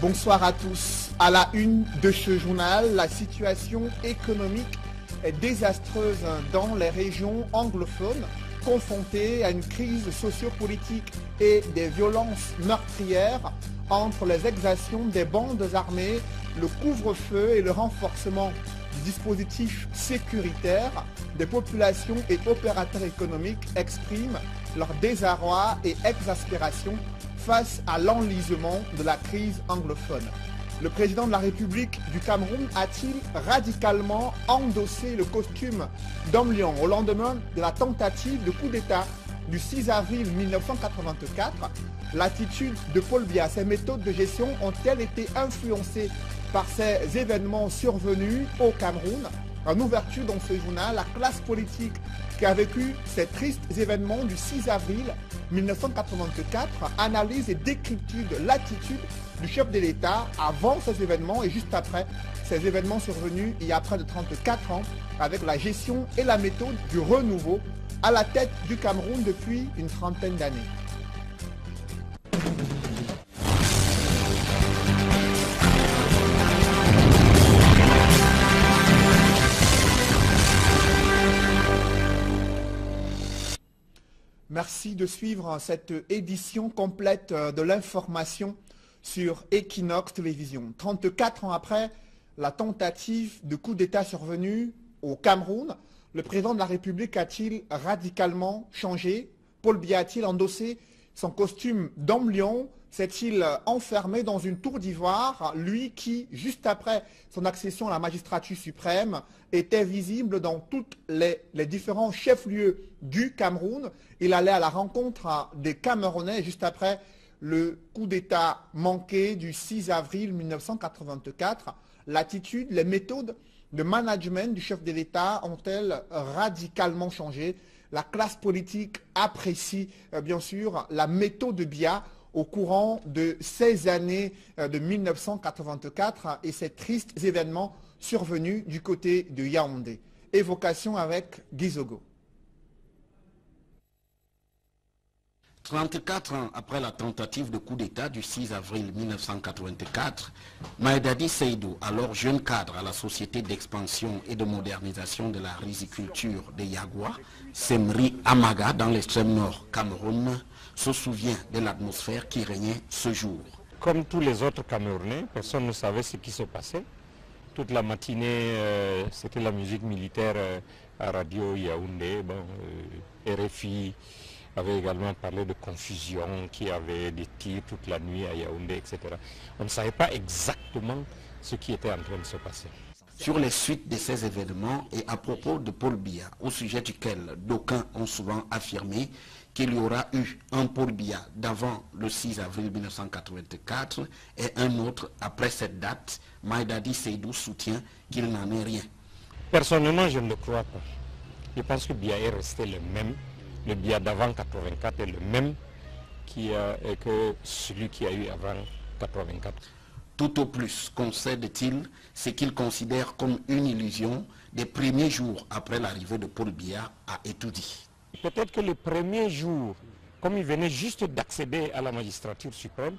Bonsoir à tous. À la une de ce journal, la situation économique est désastreuse dans les régions anglophones, confrontées à une crise sociopolitique et des violences meurtrières entre les exactions des bandes armées, le couvre-feu et le renforcement du dispositif sécuritaire. Des populations et opérateurs économiques expriment leur désarroi et exaspération face à l'enlisement de la crise anglophone. Le président de la République du Cameroun a-t-il radicalement endossé le costume d'homme lion au lendemain de la tentative de coup d'État du 6 avril 1984? L'attitude de Paul Biya, ses méthodes de gestion ont-elles été influencées par ces événements survenus au Cameroun? En ouverture dans ce journal, la classe politique qui a vécu ces tristes événements du 6 avril 1984 analyse et décrypte l'attitude du chef de l'État avant ces événements et juste après ces événements survenus il y a près de 34 ans, avec la gestion et la méthode du renouveau à la tête du Cameroun depuis une trentaine d'années. Merci de suivre cette édition complète de l'information sur Equinox Télévision. 34 ans après la tentative de coup d'État survenue au Cameroun, le président de la République a-t-il radicalement changé? Paul Biya a-t-il endossé son costume d'homme lion? S'est-il enfermé dans une tour d'ivoire, lui qui, juste après son accession à la magistrature suprême, était visible dans tous les différents chefs-lieux du Cameroun? Il allait à la rencontre des Camerounais juste après le coup d'État manqué du 6 avril 1984. L'attitude, les méthodes de management du chef de l'État ont-elles radicalement changé? La classe politique apprécie bien sûr la méthode de Biya au courant de ces années de 1984 et ces tristes événements survenus du côté de Yaoundé. Évocation avec Gizogo. 34 ans après la tentative de coup d'État du 6 avril 1984, Maïdadi Seydou, alors jeune cadre à la Société d'expansion et de modernisation de la riziculture de Yagua, Semri Amaga dans l'extrême nord Cameroun, se souvient de l'atmosphère qui régnait ce jour. Comme tous les autres Camerounais, personne ne savait ce qui se passait. Toute la matinée, c'était la musique militaire à Radio Yaoundé, RFI avait également parlé de confusion, qui avait des tirs toute la nuit à Yaoundé, etc. On ne savait pas exactement ce qui était en train de se passer. Sur les suites de ces événements et à propos de Paul Biya, au sujet duquel d'aucuns ont souvent affirmé qu'il y aura eu un Paul Biya d'avant le 6 avril 1984 et un autre après cette date, Maïdadi Seydou soutient qu'il n'en est rien. Personnellement, je ne le crois pas. Je pense que Biya est resté le même. Le Biya d'avant 84 est le même que celui qui a eu avant 84. Tout au plus concède-t-il ce qu'il considère comme une illusion des premiers jours après l'arrivée de Paul Biya à Etoudi. Peut-être que le premier jour, comme il venait juste d'accéder à la magistrature suprême,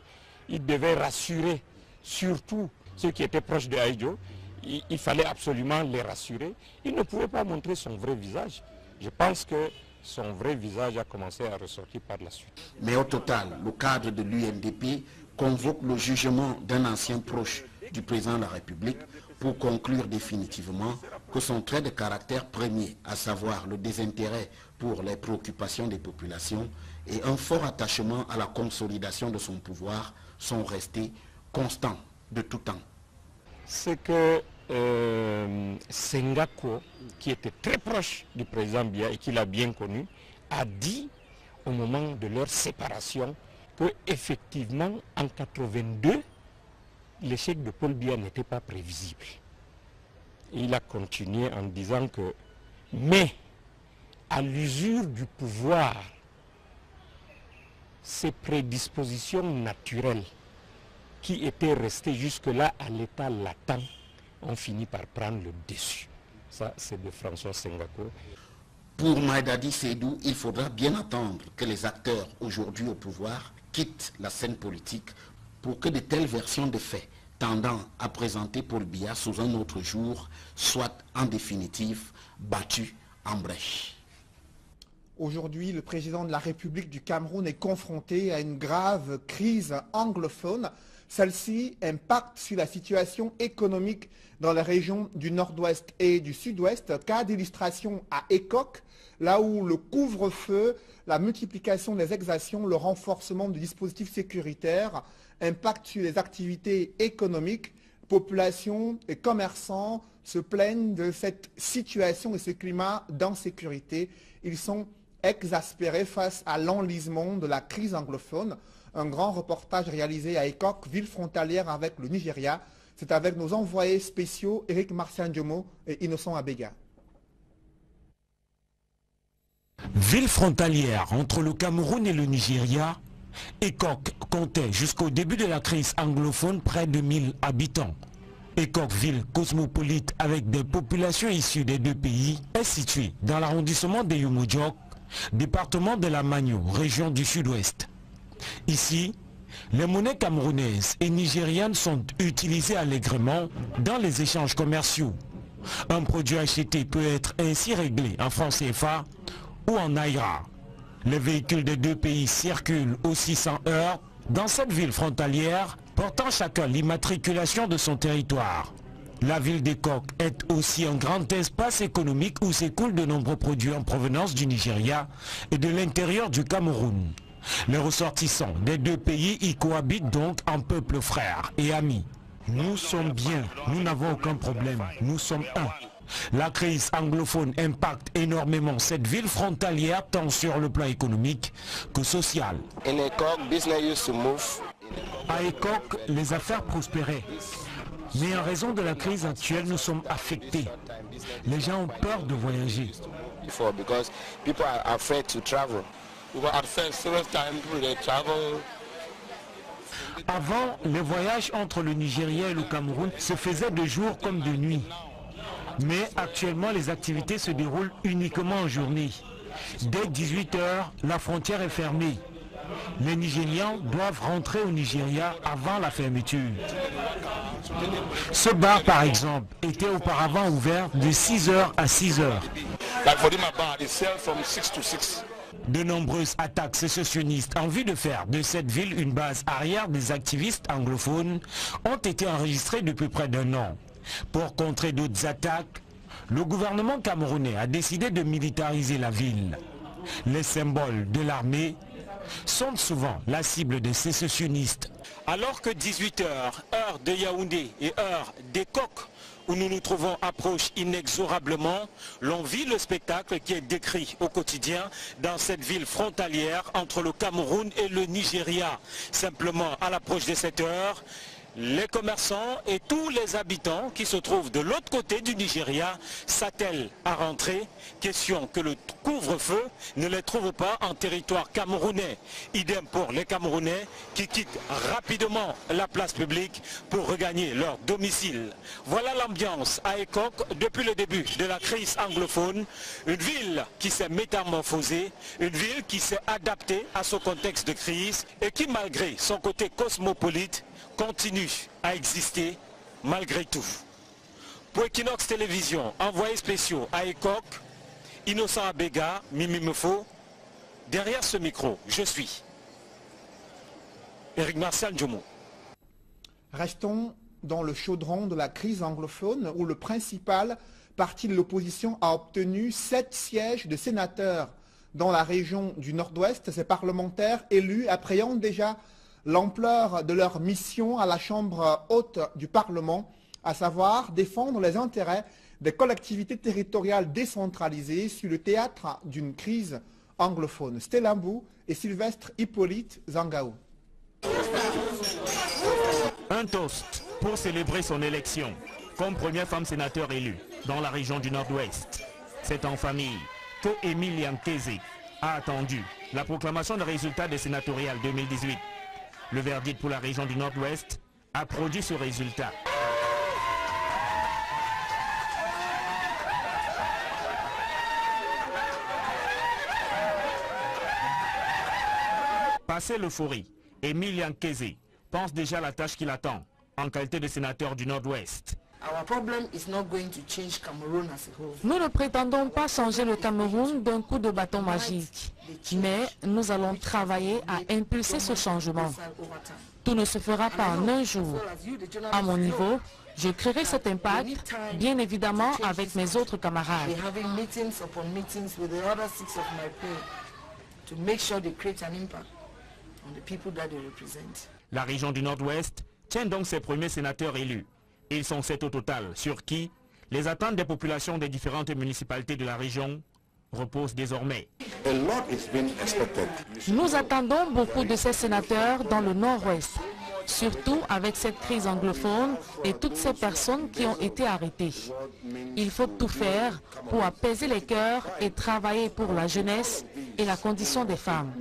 il devait rassurer surtout ceux qui étaient proches de Aïdjo. Il fallait absolument les rassurer. Il ne pouvait pas montrer son vrai visage. Je pense que son vrai visage a commencé à ressortir par la suite. Mais au total, le cadre de l'UNDP convoque le jugement d'un ancien proche du président de la République pour conclure définitivement que son trait de caractère premier, à savoir le désintérêt pour les préoccupations des populations et un fort attachement à la consolidation de son pouvoir, sont restés constants de tout temps. C'est que Sengako, qui était très proche du président Biya et qui l'a bien connu, a dit au moment de leur séparation que effectivement en 82, l'échec de Paul Biya n'était pas prévisible. Et il a continué en disant que, mais à l'usure du pouvoir, ces prédispositions naturelles qui étaient restées jusque-là à l'état latent ont fini par prendre le dessus. Ça, c'est de François Sengako. Pour Maïdadi Seydou, il faudra bien attendre que les acteurs aujourd'hui au pouvoir quittent la scène politique pour que de telles versions de faits tendant à présenter Paul Biya sous un autre jour soient en définitive battues en brèche. Aujourd'hui, le président de la République du Cameroun est confronté à une grave crise anglophone. Celle-ci impacte sur la situation économique dans les régions du nord-ouest et du sud-ouest. Cas d'illustration à Ekok, là où le couvre-feu, la multiplication des exactions, le renforcement du dispositif sécuritaire impactent sur les activités économiques. Population et commerçants se plaignent de cette situation et ce climat d'insécurité. Ils sont exaspérés face à l'enlisement de la crise anglophone. Un grand reportage réalisé à Ekok, ville frontalière avec le Nigeria. C'est avec nos envoyés spéciaux Éric Marcian Diomo et Innocent Abega. Ville frontalière entre le Cameroun et le Nigeria, Ekok comptait jusqu'au début de la crise anglophone près de 1000 habitants. Ekok, ville cosmopolite avec des populations issues des deux pays, est située dans l'arrondissement de Yumodjok, département de la Magno, région du sud-ouest. Ici, les monnaies camerounaises et nigérianes sont utilisées allègrement dans les échanges commerciaux. Un produit acheté peut être ainsi réglé en francs CFA ou en naira. Les véhicules des deux pays circulent aussi sans heurts dans cette ville frontalière, portant chacun l'immatriculation de son territoire. La ville d'Ekok est aussi un grand espace économique où s'écoulent de nombreux produits en provenance du Nigeria et de l'intérieur du Cameroun. Les ressortissants des deux pays y cohabitent donc en peuple frère et amis. Nous sommes bien, nous n'avons aucun problème, nous sommes un. La crise anglophone impacte énormément cette ville frontalière tant sur le plan économique que social. À Ekok, les affaires prospéraient. Mais en raison de la crise actuelle, nous sommes affectés. Les gens ont peur de voyager. Avant, les voyages entre le Nigeria et le Cameroun se faisaient de jour comme de nuit. Mais actuellement, les activités se déroulent uniquement en journée. Dès 18 h, la frontière est fermée. Les Nigérians doivent rentrer au Nigeria avant la fermeture. Ce bar, par exemple, était auparavant ouvert de 6 h à 6 h. De nombreuses attaques sécessionnistes en vue de faire de cette ville une base arrière des activistes anglophones ont été enregistrées depuis près d'1 an. Pour contrer d'autres attaques, le gouvernement camerounais a décidé de militariser la ville. Les symboles de l'armée sont souvent la cible des sécessionnistes. Alors que 18 h, heure de Yaoundé et heure d'Ekok, où nous nous trouvons approche inexorablement, l'on vit le spectacle qui est décrit au quotidien dans cette ville frontalière entre le Cameroun et le Nigeria. Simplement, à l'approche de cette heure, les commerçants et tous les habitants qui se trouvent de l'autre côté du Nigeria s'attellent à rentrer. Question que le couvre-feu ne les trouve pas en territoire camerounais. Idem pour les Camerounais qui quittent rapidement la place publique pour regagner leur domicile. Voilà l'ambiance à Ekok depuis le début de la crise anglophone. Une ville qui s'est métamorphosée, une ville qui s'est adaptée à ce contexte de crise et qui, malgré son côté cosmopolite, continue à exister malgré tout. Pour Equinox Télévision, envoyés spéciaux à Ekok, Innocent Abega, Mimi Mefo. Derrière ce micro, je suis Éric Marcian Diomo. Restons dans le chaudron de la crise anglophone où le principal parti de l'opposition a obtenu 7 sièges de sénateurs dans la région du Nord-Ouest. Ces parlementaires élus appréhendent déjà l'ampleur de leur mission à la Chambre haute du Parlement, à savoir défendre les intérêts des collectivités territoriales décentralisées sur le théâtre d'une crise anglophone. Stella Mbou et Sylvestre Hippolyte Zangao. Un toast pour célébrer son élection comme première femme sénateur élue dans la région du Nord-Ouest. C'est en famille que Emilian Keze a attendu la proclamation des résultats des sénatoriales 2018. Le verdict pour la région du Nord-Ouest a produit ce résultat. Passé l'euphorie, Emilian Keze pense déjà à la tâche qui l'attend en qualité de sénateur du Nord-Ouest. Nous ne prétendons pas changer le Cameroun d'un coup de bâton magique, mais nous allons travailler à impulser ce changement. Tout ne se fera pas en un jour. À mon niveau, je créerai cet impact, bien évidemment avec mes autres camarades. La région du Nord-Ouest tient donc ses premiers sénateurs élus. Ils sont 7 au total, sur qui les attentes des populations des différentes municipalités de la région reposent désormais. Nous attendons beaucoup de ces sénateurs dans le Nord-Ouest, surtout avec cette crise anglophone et toutes ces personnes qui ont été arrêtées. Il faut tout faire pour apaiser les cœurs et travailler pour la jeunesse et la condition des femmes.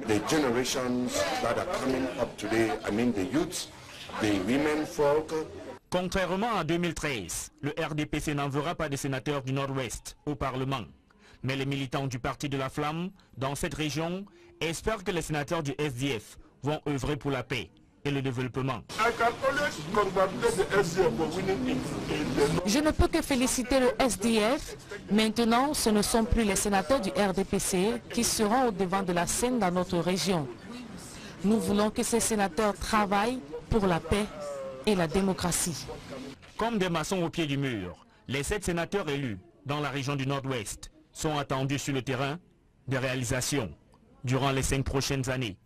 Contrairement à 2013, le RDPC n'enverra pas de sénateurs du Nord-Ouest au Parlement. Mais les militants du Parti de la Flamme dans cette région espèrent que les sénateurs du SDF vont œuvrer pour la paix et le développement. Je ne peux que féliciter le SDF. Maintenant, ce ne sont plus les sénateurs du RDPC qui seront au devant de la scène dans notre région. Nous voulons que ces sénateurs travaillent pour la paix et la démocratie. Comme des maçons au pied du mur, les 7 sénateurs élus dans la région du Nord-Ouest sont attendus sur le terrain des réalisations durant les 5 prochaines années.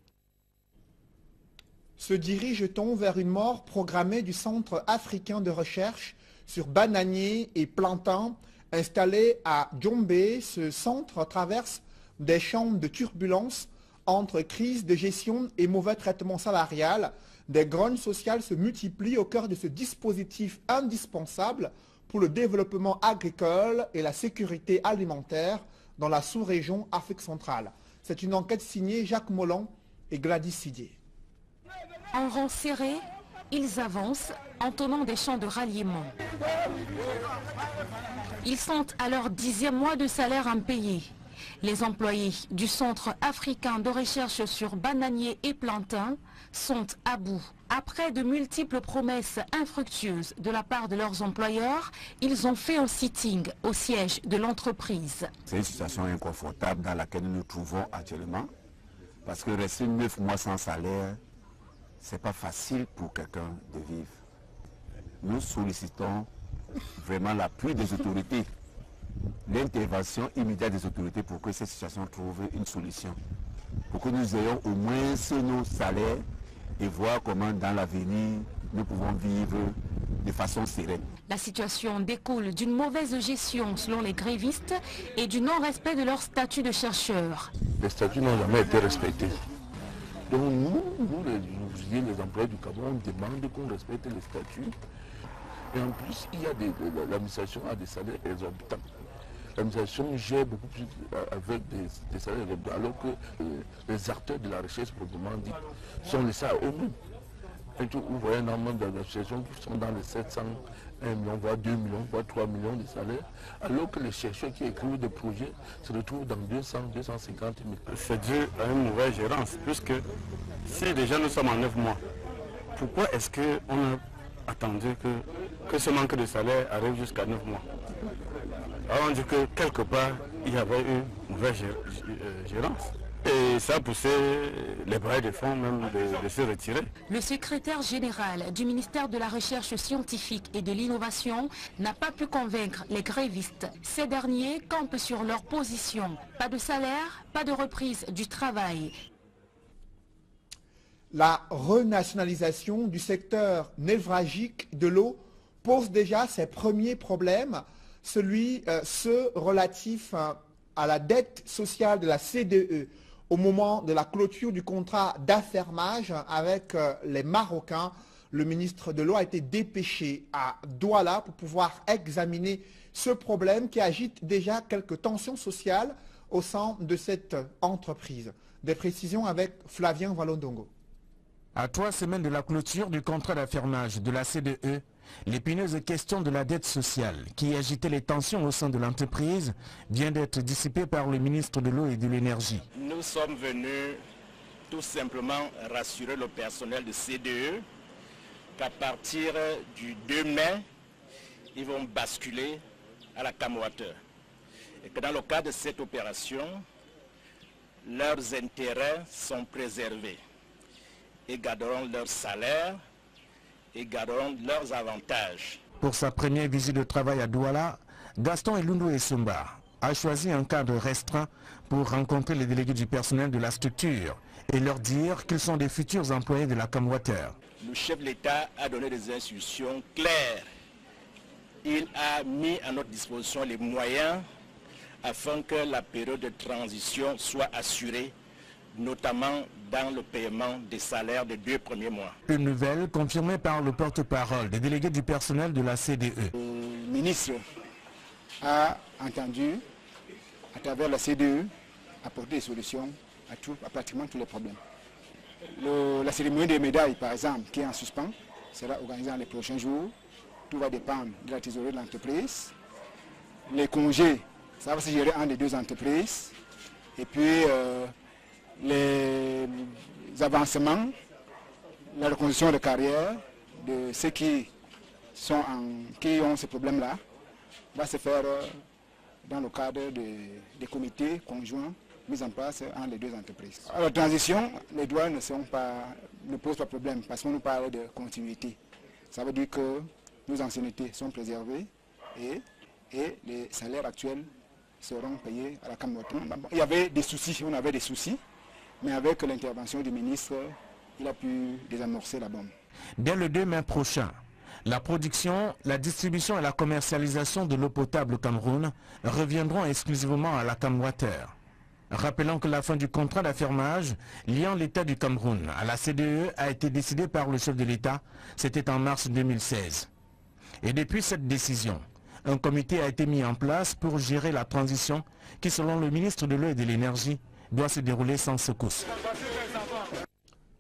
Se dirige-t-on vers une mort programmée du Centre africain de recherche sur bananiers et plantains installé à Djombe? Ce centre traverse des champs de turbulence entre crise de gestion et mauvais traitement salarial. Des grognes sociales se multiplient au cœur de ce dispositif indispensable pour le développement agricole et la sécurité alimentaire dans la sous-région Afrique centrale. C'est une enquête signée Jacques Molland et Gladys Sidier. En rang serré, ils avancent en tenant des chants de ralliement. Ils sont à leur 10e mois de salaire impayé. Les employés du Centre africain de recherche sur bananiers et plantains sont à bout. Après de multiples promesses infructueuses de la part de leurs employeurs, ils ont fait un sitting au siège de l'entreprise. C'est une situation inconfortable dans laquelle nous nous trouvons actuellement, parce que rester 9 mois sans salaire, ce n'est pas facile pour quelqu'un de vivre. Nous sollicitons vraiment l'appui des autorités, l'intervention immédiate des autorités pour que cette situation trouve une solution. Pour que nous ayons au moins nos salaires et voir comment dans l'avenir nous pouvons vivre de façon sereine. La situation découle d'une mauvaise gestion selon les grévistes et du non-respect de leur statut de chercheurs. Les statuts n'ont jamais été respectés. Donc nous les ouvriers, les employés du Cameroun, demandent qu'on respecte les statuts. Et en plus, l'administration a des salaires exorbitants. L'administration gère beaucoup plus avec des salaires exorbitants, alors que les acteurs de la recherche proprement dit sont laissés à eux-mêmes. Vous voyez énormément d'associations qui sont dans les 700, 1 million, voire 2 millions, voire 3 millions de salaires, alors que les chercheurs qui écrivent des projets se retrouvent dans 200, 250 000. C'est dû à une mauvaise gérance, puisque si déjà nous sommes en 9 mois, pourquoi est-ce qu'on a attendu que ce manque de salaire arrive jusqu'à 9 mois? Alors on dit que quelque part, il y avait une mauvaise gérance. Et ça a poussé les bailleurs de fonds même de se retirer. Le secrétaire général du ministère de la Recherche scientifique et de l'innovation n'a pas pu convaincre les grévistes. Ces derniers campent sur leur position. Pas de salaire, pas de reprise du travail. La renationalisation du secteur névralgique de l'eau pose déjà ses premiers problèmes, ceux relatifs à la dette sociale de la CDE. Au moment de la clôture du contrat d'affermage avec les Marocains, le ministre de l'eau a été dépêché à Douala pour pouvoir examiner ce problème qui agite déjà quelques tensions sociales au sein de cette entreprise. Des précisions avec Flavien Valondongo. À 3 semaines de la clôture du contrat d'affermage de la CDE, l'épineuse question de la dette sociale qui agitait les tensions au sein de l'entreprise vient d'être dissipée par le ministre de l'eau et de l'énergie. Nous sommes venus tout simplement rassurer le personnel de CDE qu'à partir du 2 mai, ils vont basculer à la CAM Water. Et que dans le cadre de cette opération, leurs intérêts sont préservés et garderont leur salaire et garderont leurs avantages. Pour sa première visite de travail à Douala, Gaston Elundu Essomba a choisi un cadre restreint pour rencontrer les délégués du personnel de la structure et leur dire qu'ils sont des futurs employés de la CAM Water. Le chef de l'État a donné des instructions claires. Il a mis à notre disposition les moyens afin que la période de transition soit assurée, notamment dans le paiement des salaires des 2 premiers mois. Une nouvelle confirmée par le porte-parole des délégués du personnel de la CDE. Le ministre a entendu, à travers la CDE, apporter des solutions à pratiquement tous les problèmes. La cérémonie des médailles, par exemple, qui est en suspens, sera organisée dans les prochains jours. Tout va dépendre de la trésorerie de l'entreprise. Les congés, ça va se gérer entre les 2 entreprises. Et puis, les avancements, la reconstruction de carrière de ceux qui ont ce problème-là va se faire dans le cadre des comités conjoints mis en place entre les 2 entreprises. À la transition, les douanes ne posent pas de problème parce qu'on nous parle de continuité. Ça veut dire que nos anciennetés sont préservées et les salaires actuels seront payés à la CAM Water. Il y avait des soucis, on avait des soucis, mais avec l'intervention du ministre, il a pu désamorcer la bombe. Dès le 2 mai prochain, la production, la distribution et la commercialisation de l'eau potable au Cameroun reviendront exclusivement à la CAM Water. Rappelons que la fin du contrat d'affirmage liant l'État du Cameroun à la CDE a été décidée par le chef de l'État, c'était en mars 2016. Et depuis cette décision, un comité a été mis en place pour gérer la transition qui, selon le ministre de l'Eau et de l'Énergie, doit se dérouler sans secousse.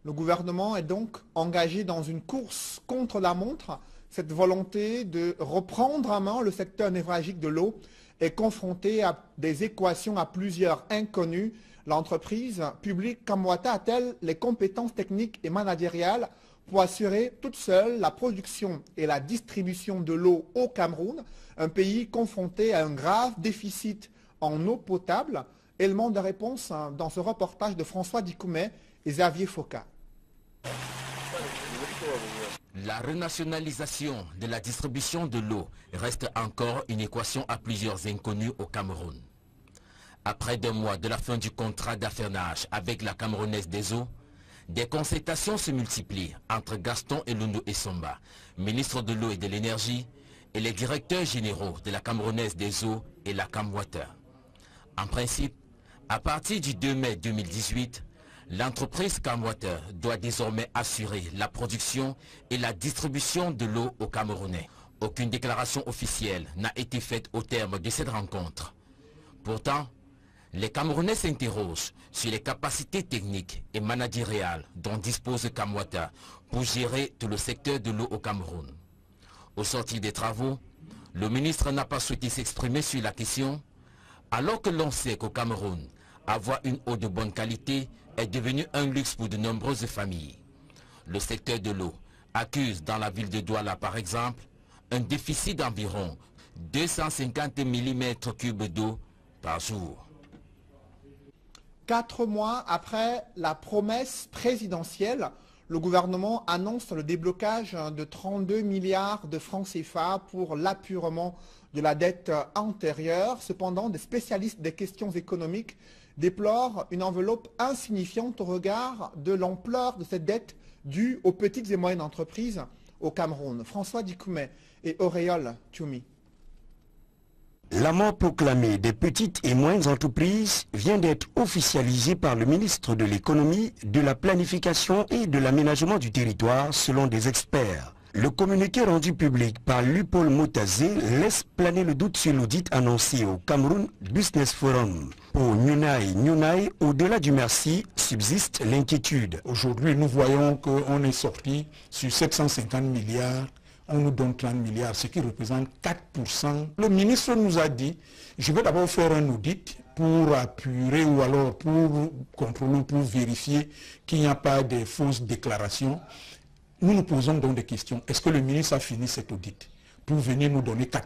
Le gouvernement est donc engagé dans une course contre la montre. Cette volonté de reprendre en main le secteur névralgique de l'eau est confrontée à des équations à plusieurs inconnues. L'entreprise publique CAM Water a-t-elle les compétences techniques et managériales pour assurer toute seule la production et la distribution de l'eau au Cameroun, un pays confronté à un grave déficit en eau potable? Élément de réponse dans ce reportage de François Dikoumet et Xavier Foka. La renationalisation de la distribution de l'eau reste encore une équation à plusieurs inconnus au Cameroun. Après 2 mois de la fin du contrat d'affirmage avec la Camerounaise des eaux, des concertations se multiplient entre Gaston Elundu Essomba, ministre de l'eau et de l'énergie, et les directeurs généraux de la Camerounaise des eaux et la CAM Water. En principe, à partir du 2 mai 2018, l'entreprise CAM Water doit désormais assurer la production et la distribution de l'eau aux Camerounais. Aucune déclaration officielle n'a été faite au terme de cette rencontre. Pourtant, les Camerounais s'interrogent sur les capacités techniques et managériales dont dispose CAM Water pour gérer tout le secteur de l'eau au Cameroun. Au sortir des travaux, le ministre n'a pas souhaité s'exprimer sur la question, alors que l'on sait qu'au Cameroun, avoir une eau de bonne qualité est devenu un luxe pour de nombreuses familles. Le secteur de l'eau accuse dans la ville de Douala par exemple un déficit d'environ 250 mm3 d'eau par jour. 4 mois après la promesse présidentielle, le gouvernement annonce le déblocage de 32 milliards de francs CFA pour l'apurement de la dette antérieure. Cependant, des spécialistes des questions économiques déplorent une enveloppe insignifiante au regard de l'ampleur de cette dette due aux petites et moyennes entreprises au Cameroun. François Dikoumet et Auréole Tchoumi. La mort proclamée des petites et moyennes entreprises vient d'être officialisée par le ministre de l'économie, de la planification et de l'aménagement du territoire selon des experts. Le communiqué rendu public par Lupol Motazé laisse planer le doute sur l'audit annoncé au Cameroun Business Forum. Au Nyunai, au-delà du merci, subsiste l'inquiétude. Aujourd'hui, nous voyons qu'on est sorti sur 750 milliards. On nous donne 30 milliards, ce qui représente 4%. Le ministre nous a dit, je vais d'abord faire un audit pour apurer ou alors pour contrôler, pour vérifier qu'il n'y a pas de fausses déclarations. Nous nous posons donc des questions. Est-ce que le ministre a fini cet audit pour venir nous donner 4%?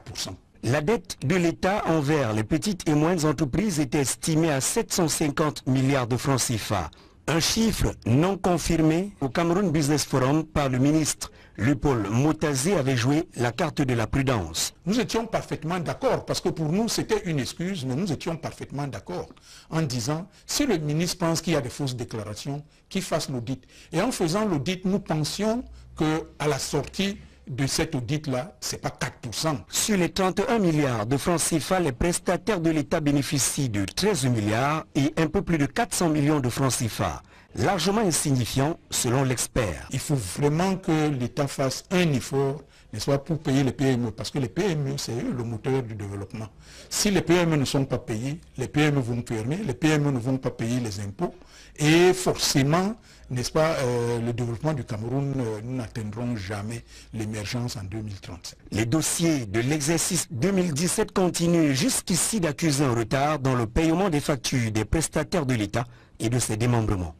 La dette de l'État envers les petites et moyennes entreprises est estimée à 750 milliards de francs CFA. Un chiffre non confirmé au Cameroun Business Forum par le ministre Lupaul Motazé avait joué la carte de la prudence. Nous étions parfaitement d'accord, parce que pour nous c'était une excuse, mais nous étions parfaitement d'accord en disant, si le ministre pense qu'il y a des fausses déclarations, qu'il fasse l'audit. Et en faisant l'audit, nous pensions qu'à la sortie de cet audit-là, ce n'est pas 4%. Sur les 31 milliards de francs CFA, les prestataires de l'État bénéficient de 13 milliards et un peu plus de 400 millions de francs CFA. Largement insignifiant selon l'expert. Il faut vraiment que l'État fasse un effort, n'est-ce pas, pour payer les PME, parce que les PME, c'est eux le moteur du développement. Si les PME ne sont pas payés, les PME vont fermer, les PME ne vont pas payer les impôts, et forcément, n'est-ce pas, le développement du Cameroun, nous n'atteindrons jamais l'émergence en 2037. Les dossiers de l'exercice 2017 continuent jusqu'ici d'accuser un retard dans le paiement des factures des prestataires de l'État et de ses démembrements.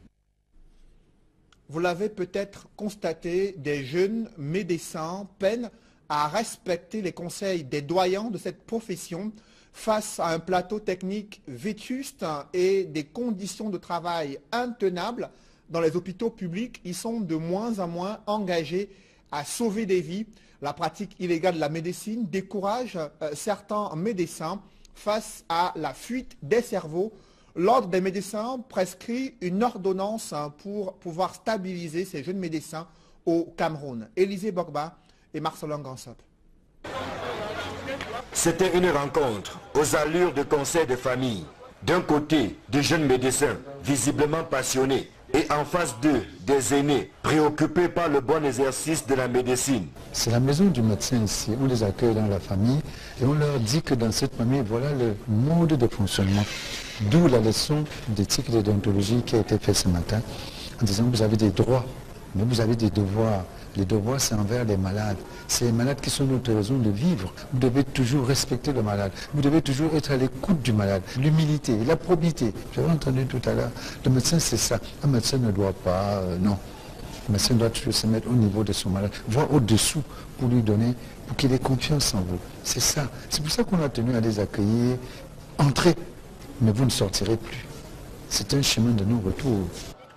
Vous l'avez peut-être constaté, des jeunes médecins peinent à respecter les conseils des doyens de cette profession face à un plateau technique vétuste et des conditions de travail intenables. Dans les hôpitaux publics, ils sont de moins en moins engagés à sauver des vies. La pratique illégale de la médecine décourage certains médecins face à la fuite des cerveaux. L'Ordre des médecins prescrit une ordonnance pour pouvoir stabiliser ces jeunes médecins au Cameroun. Élisée Bogba et Marcelin Gansop. C'était une rencontre aux allures de conseil de famille. D'un côté, de jeunes médecins visiblement passionnés et en face d'eux, des aînés préoccupés par le bon exercice de la médecine. C'est la maison du médecin ici, on les accueille dans la famille et on leur dit que dans cette famille, voilà le mode de fonctionnement. D'où la leçon d'éthique et de déontologie qui a été faite ce matin en disant que vous avez des droits, mais vous avez des devoirs. Les devoirs, c'est envers les malades. C'est les malades qui sont notre raison de vivre. Vous devez toujours respecter le malade. Vous devez toujours être à l'écoute du malade. L'humilité, la probité. J'avais entendu tout à l'heure, le médecin c'est ça. Un médecin ne doit pas, non. Le médecin doit toujours se mettre au niveau de son malade, voire au-dessous pour lui donner, pour qu'il ait confiance en vous. C'est ça. C'est pour ça qu'on a tenu à les accueillir. Entrez, mais vous ne sortirez plus. C'est un chemin de non-retour.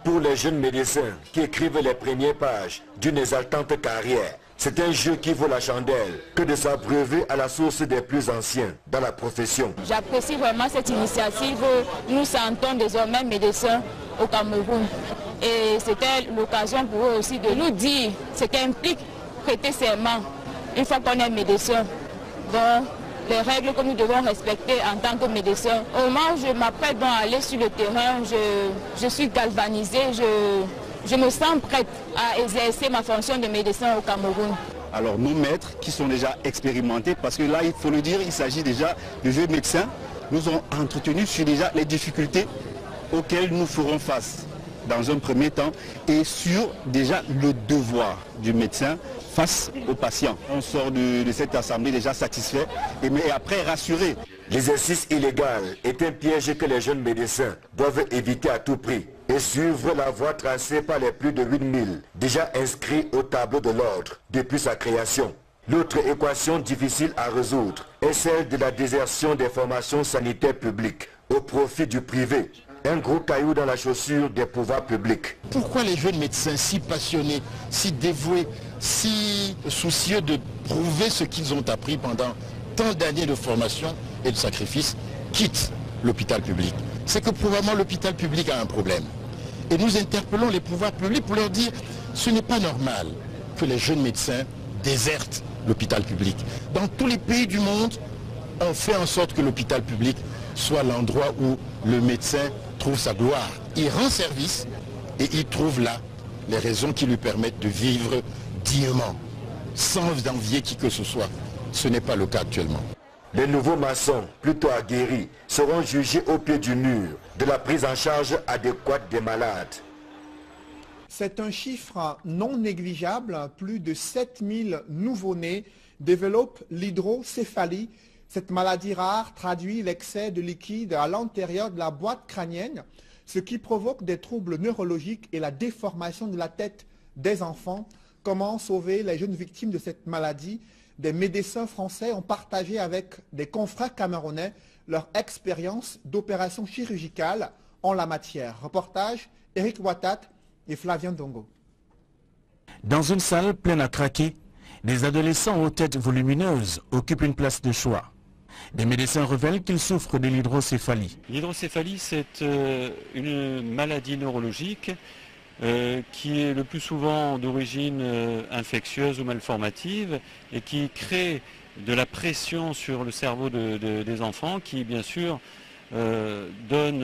Pour les jeunes médecins qui écrivent les premières pages d'une exaltante carrière, c'est un jeu qui vaut la chandelle que de s'abreuver à la source des plus anciens dans la profession. J'apprécie vraiment cette initiative. Nous sentons désormais médecins au Cameroun. Et c'était l'occasion pour eux aussi de nous dire ce qu'implique prêter serment une fois qu'on est médecin. Donc, les règles que nous devons respecter en tant que médecin. Au moment où je m'apprête à aller sur le terrain, je suis galvanisée, je me sens prête à exercer ma fonction de médecin au Cameroun. Alors nos maîtres qui sont déjà expérimentés, parce que là il faut le dire, il s'agit déjà de vieux médecins, nous ont entretenu sur déjà les difficultés auxquelles nous ferons face dans un premier temps et sur déjà le devoir du médecin face aux patients. On sort de cette assemblée déjà satisfait et après rassuré. L'exercice illégal est un piège que les jeunes médecins doivent éviter à tout prix et suivre la voie tracée par les plus de 8000 déjà inscrits au tableau de l'ordre depuis sa création. L'autre équation difficile à résoudre est celle de la désertion des formations sanitaires publiques au profit du privé. Un gros caillou dans la chaussure des pouvoirs publics. Pourquoi les jeunes médecins si passionnés, si dévoués, si soucieux de prouver ce qu'ils ont appris pendant tant d'années de formation et de sacrifice quittent l'hôpital public? C'est que probablement l'hôpital public a un problème. Et nous interpellons les pouvoirs publics pour leur dire ce n'est pas normal que les jeunes médecins désertent l'hôpital public. Dans tous les pays du monde, on fait en sorte que l'hôpital public soit l'endroit où le médecin trouve sa gloire. Il rend service et il trouve là les raisons qui lui permettent de vivre dignement, sans envier qui que ce soit. Ce n'est pas le cas actuellement. Les nouveaux maçons, plutôt aguerris, seront jugés au pied du mur de la prise en charge adéquate des malades. C'est un chiffre non négligeable. Plus de 7000 nouveau-nés développent l'hydrocéphalie. Cette maladie rare traduit l'excès de liquide à l'intérieur de la boîte crânienne, ce qui provoque des troubles neurologiques et la déformation de la tête des enfants. comment sauver les jeunes victimes de cette maladie, des médecins français ont partagé avec des confrères camerounais leur expérience d'opération chirurgicale en la matière. Reportage, Eric Watat et Flavien Dongo. Dans une salle pleine à craquer, des adolescents aux têtes volumineuses occupent une place de choix. Les médecins révèlent qu'ils souffrent de l'hydrocéphalie. L'hydrocéphalie, c'est une maladie neurologique qui est le plus souvent d'origine infectieuse ou malformative et qui crée de la pression sur le cerveau des enfants qui, bien sûr, donne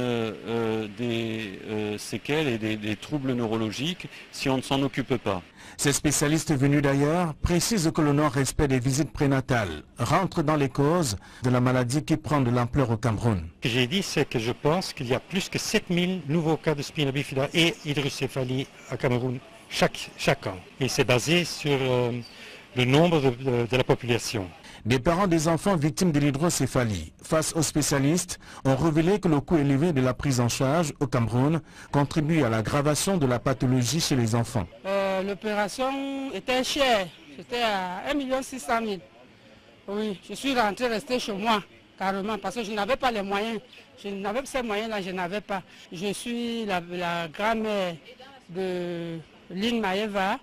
des séquelles et des troubles neurologiques si on ne s'en occupe pas. Ces spécialistes venus d'ailleurs précisent que le non-respect des visites prénatales rentre dans les causes de la maladie qui prend de l'ampleur au Cameroun. Ce que j'ai dit, c'est que je pense qu'il y a plus que 7000 nouveaux cas de spina bifida et hydrocéphalie au Cameroun chaque an. Et c'est basé sur le nombre de la population. Des parents des enfants victimes de l'hydrocéphalie, face aux spécialistes, ont révélé que le coût élevé de la prise en charge au Cameroun contribue à l'aggravation de la pathologie chez les enfants. L'opération était chère, c'était à 1 600 000. Oui, je suis resté chez moi, carrément, parce que je n'avais pas les moyens. Ces moyens-là, je n'avais pas. Je suis la grand-mère de Lynn Maeva,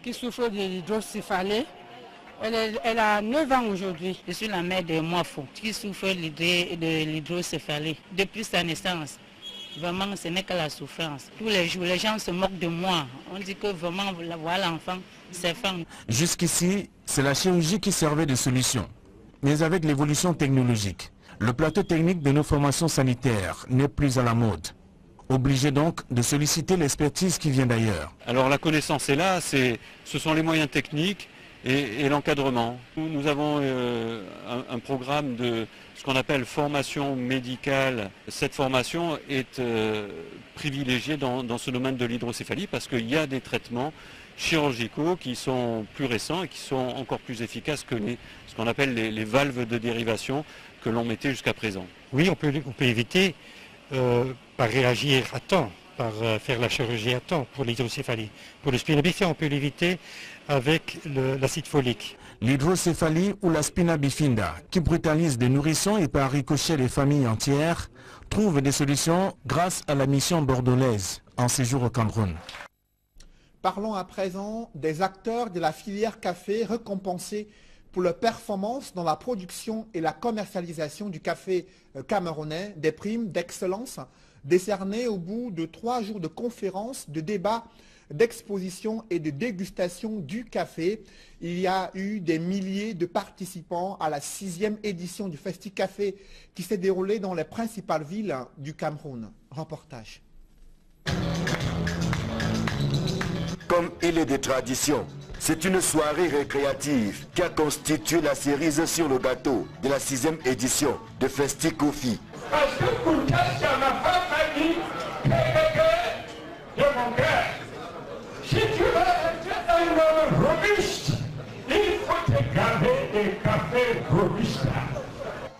qui souffre de l'hydrocéphalie. Elle a 9 ans aujourd'hui. Je suis la mère de Moafo qui souffre de l'hydrocéphalie depuis sa naissance. Vraiment, ce n'est que la souffrance. Tous les jours, les gens se moquent de moi. On dit que vraiment, voilà l'enfant, c'est femme. Jusqu'ici, c'est la chirurgie qui servait de solution. Mais avec l'évolution technologique, le plateau technique de nos formations sanitaires n'est plus à la mode. Obligé donc de solliciter l'expertise qui vient d'ailleurs. Alors la connaissance est là, ce sont les moyens techniques et l'encadrement. Nous avons un programme de ce qu'on appelle formation médicale. Cette formation est privilégiée dans ce domaine de l'hydrocéphalie parce qu'il y a des traitements chirurgicaux qui sont plus récents et qui sont encore plus efficaces que ce qu'on appelle les valves de dérivation que l'on mettait jusqu'à présent. Oui, on peut éviter par réagir à temps, par faire la chirurgie à temps pour l'hydrocéphalie. Pour le spina bifida, on peut l'éviter avec l'acide folique. L'hydrocéphalie ou la spina bifida, qui brutalise des nourrissons et par ricochet des familles entières, trouve des solutions grâce à la mission bordelaise en séjour au Cameroun. Parlons à présent des acteurs de la filière café récompensés pour leur performance dans la production et la commercialisation du café camerounais, des primes d'excellence décernées au bout de 3 jours de conférences, de débats, d'expositions et de dégustation du café. Il y a eu des milliers de participants à la 6e édition du Festi Café qui s'est déroulée dans les principales villes du Cameroun. Reportage. Comme il est de tradition, c'est une soirée récréative qui a constitué la cerise sur le gâteau de la 6e édition de Festi Coffee. Parce que pour quelqu'un, ma femme m'a dit de mon cœur, si tu veux être un homme robuste, il faut te garder des cafés robustes.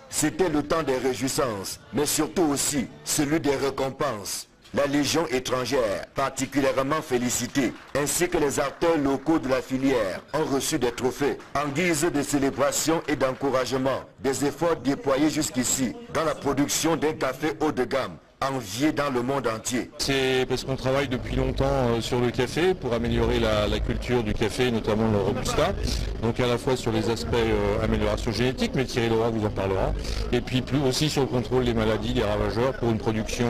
C'était le temps des réjouissances, mais surtout aussi celui des récompenses. La Légion étrangère, particulièrement félicitée, ainsi que les acteurs locaux de la filière ont reçu des trophées en guise de célébration et d'encouragement des efforts déployés jusqu'ici dans la production d'un café haut de gamme, envié dans le monde entier. C'est parce qu'on travaille depuis longtemps sur le café pour améliorer la culture du café, notamment le Robusta. Donc à la fois sur les aspects amélioration génétique, mais Thierry Laura vous en parlera. Et puis plus aussi sur le contrôle des maladies, des ravageurs, pour une production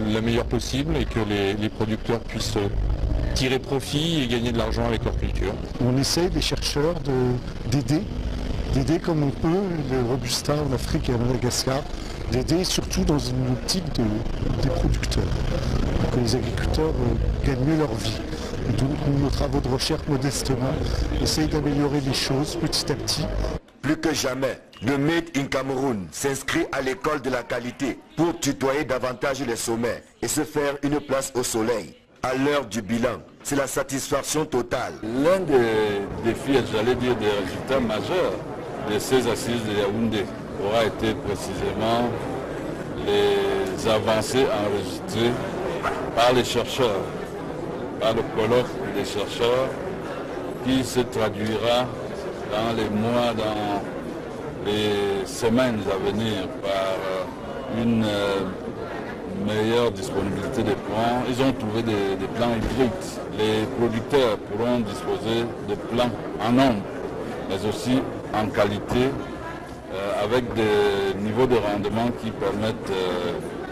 la meilleure possible et que les producteurs puissent tirer profit et gagner de l'argent avec leur culture. On essaye, des chercheurs, d'aider comme on peut le Robusta en Afrique et à Madagascar, d'aider surtout dans une optique des producteurs, que les agriculteurs gagnent mieux leur vie. Et donc nos travaux de recherche modestement essayent d'améliorer les choses petit à petit. Plus que jamais, le Made in Cameroun s'inscrit à l'école de la qualité pour tutoyer davantage les sommets et se faire une place au soleil. À l'heure du bilan, c'est la satisfaction totale. L'un des défis, j'allais dire des résultats majeurs de ces assises de Yaoundé aura été précisément les avancées enregistrées par les chercheurs, par le colloque des chercheurs qui se traduira dans les mois, dans les semaines à venir par une meilleure disponibilité des plants. Ils ont trouvé des plants hybrides. Les producteurs pourront disposer de plants en nombre, mais aussi en qualité, avec des niveaux de rendement qui